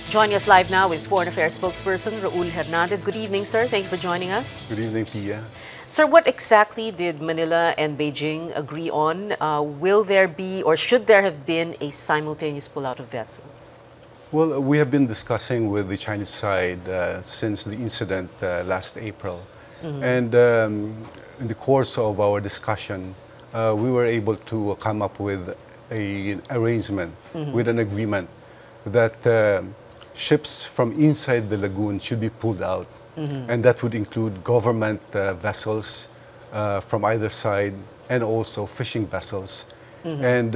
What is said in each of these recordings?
Joining us live now is Foreign Affairs spokesperson Raul Hernandez. Good evening, sir. Thank you for joining us. Good evening, Pia. Sir, what exactly did Manila and Beijing agree on? Will there be or should there have been a simultaneous pullout of vessels? Well, we have been discussing with the Chinese side since the incident last April. And in the course of our discussion, we were able to come up with an arrangement, with an agreement that ships from inside the lagoon should be pulled out. And that would include government vessels from either side and also fishing vessels. And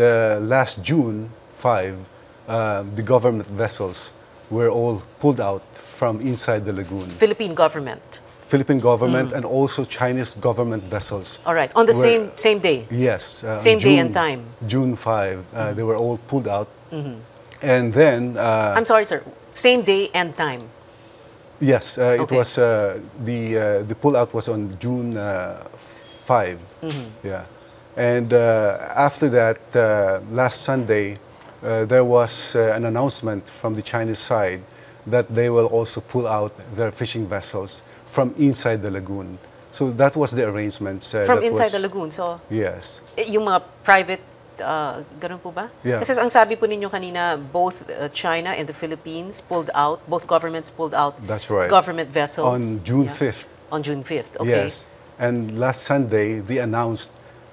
last June 5, the government vessels were all pulled out from inside the lagoon. Philippine government? Philippine government and also Chinese government vessels. All right, on the same day? Yes. Same day and time? June 5, they were all pulled out. And then... I'm sorry, sir. Same day and time? Yes, it was the pullout was on June 5. Yeah, and after that, last Sunday, there was an announcement from the Chinese side that they will also pull out their fishing vessels from inside the lagoon. So that was the arrangement. From inside the lagoon, so? Yes. Yung mga private, ganun po ba? Yeah. Kasi ang sabi po ninyo kanina, both China and the Philippines pulled out, both governments pulled out. That's right. Government vessels. On June 5th. On June 5th, okay. Yes. And last Sunday, they announced,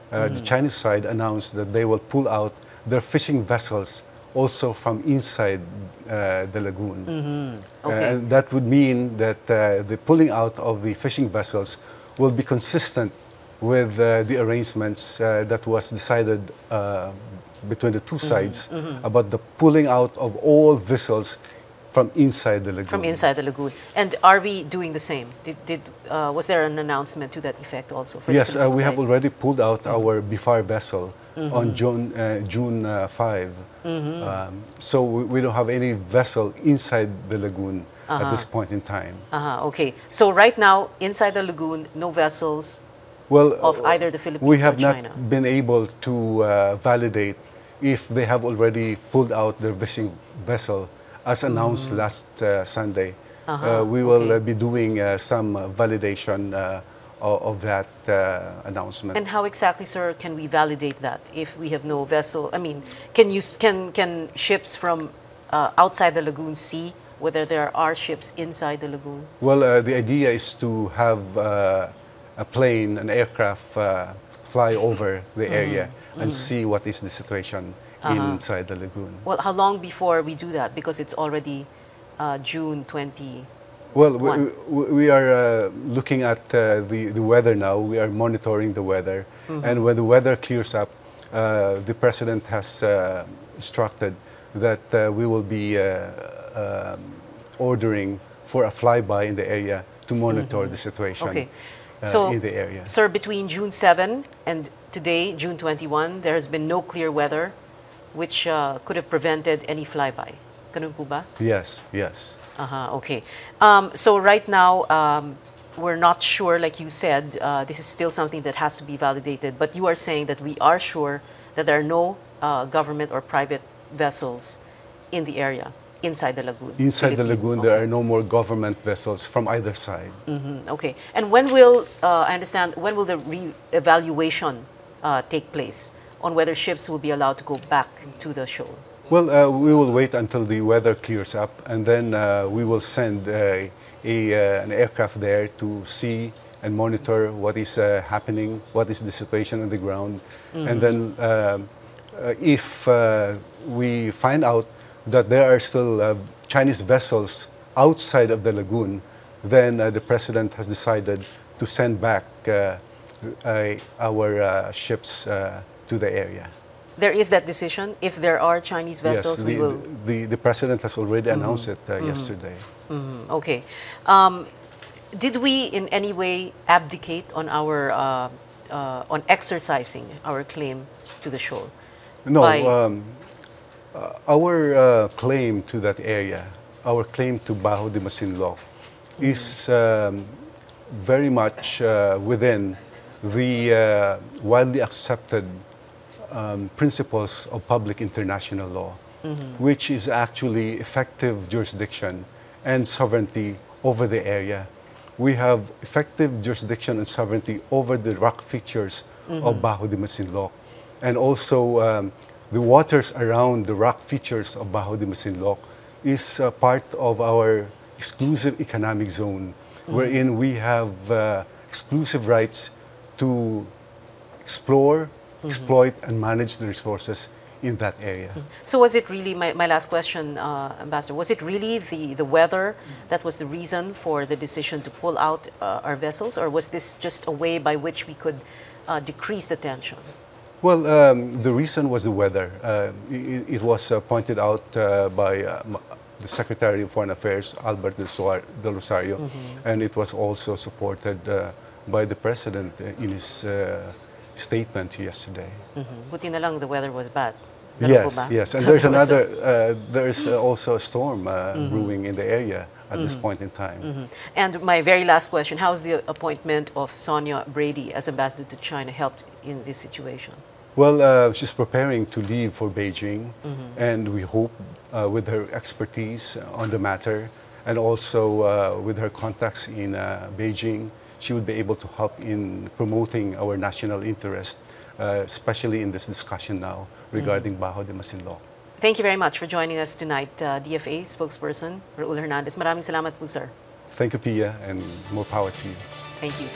the Chinese side announced that they will pull out their fishing vessels also from inside the lagoon. Okay. And that would mean that the pulling out of the fishing vessels will be consistent with the arrangements that was decided between the two sides about the pulling out of all vessels from inside the lagoon. From inside the lagoon. And are we doing the same? Was there an announcement to that effect also? For yes, the we have side? already pulled out our BFAR vessel on June 5. So we don't have any vessel inside the lagoon at this point in time. Okay. So right now, inside the lagoon, no vessels of either the Philippines we have or China? not been able to validate if they have already pulled out their fishing vessel as announced last Sunday. We will be doing some validation of that announcement. And how exactly, sir, can we validate that if we have no vessel? I mean, can ships from outside the lagoon see whether there are ships inside the lagoon? Well, the idea is to have a plane, an aircraft fly over the area and see what is the situation inside the lagoon. Well, how long before we do that? Because it's already June 20. Well, we are looking at the weather now. We are monitoring the weather. And when the weather clears up, the President has instructed that we will be ordering for a flyby in the area to monitor the situation in the area. Sir, between June 7 and today, June 21, there has been no clear weather which could have prevented any flyby. Ganun po ba? Yes, yes. Okay. So right now, we're not sure, like you said, this is still something that has to be validated, but you are saying that we are sure that there are no government or private vessels in the area, inside the lagoon. Inside the lagoon, there are no more government vessels from either side. Okay. And when will, I understand, when will the re-evaluation take place on whether ships will be allowed to go back to the shoal? Well, we will wait until the weather clears up, and then we will send an aircraft there to see and monitor what is happening, what is the situation on the ground. And then if we find out that there are still Chinese vessels outside of the lagoon, then the President has decided to send back our ships to the area. There is that decision. If there are Chinese vessels, yes, we will... The President has already announced it yesterday. Okay. Did we in any way abdicate on our on exercising our claim to the shoal? No. Our claim to that area, our claim to Bajo de Masinloc, is very much within the widely accepted principles of public international law. which is actually effective jurisdiction and sovereignty over the area. We have effective jurisdiction and sovereignty over the rock features of Bajo de Masinloc, and also the waters around the rock features of Bajo de Masinloc is part of our exclusive economic zone, wherein we have exclusive rights to explore, exploit, and manage the resources in that area. So was it really, my last question, Ambassador, was it really the weather that was the reason for the decision to pull out our vessels, or was this just a way by which we could decrease the tension? Well, the reason was the weather. It was pointed out by the Secretary of Foreign Affairs, Albert del Rosario, and it was also supported by the President in his statement yesterday. Buti na lang the weather was bad. Yes, yes, and there's another, there's also a storm brewing in the area at this point in time. And my very last question, how has the appointment of Sonia Brady as ambassador to China helped in this situation? Well, she's preparing to leave for Beijing, and we hope with her expertise on the matter and also with her contacts in Beijing, she would be able to help in promoting our national interest, especially in this discussion now regarding Bajo de Masinloc. Thank you very much for joining us tonight, DFA spokesperson Raul Hernandez. Maraming salamat po, sir. Thank you, Pia, and more power to you. Thank you.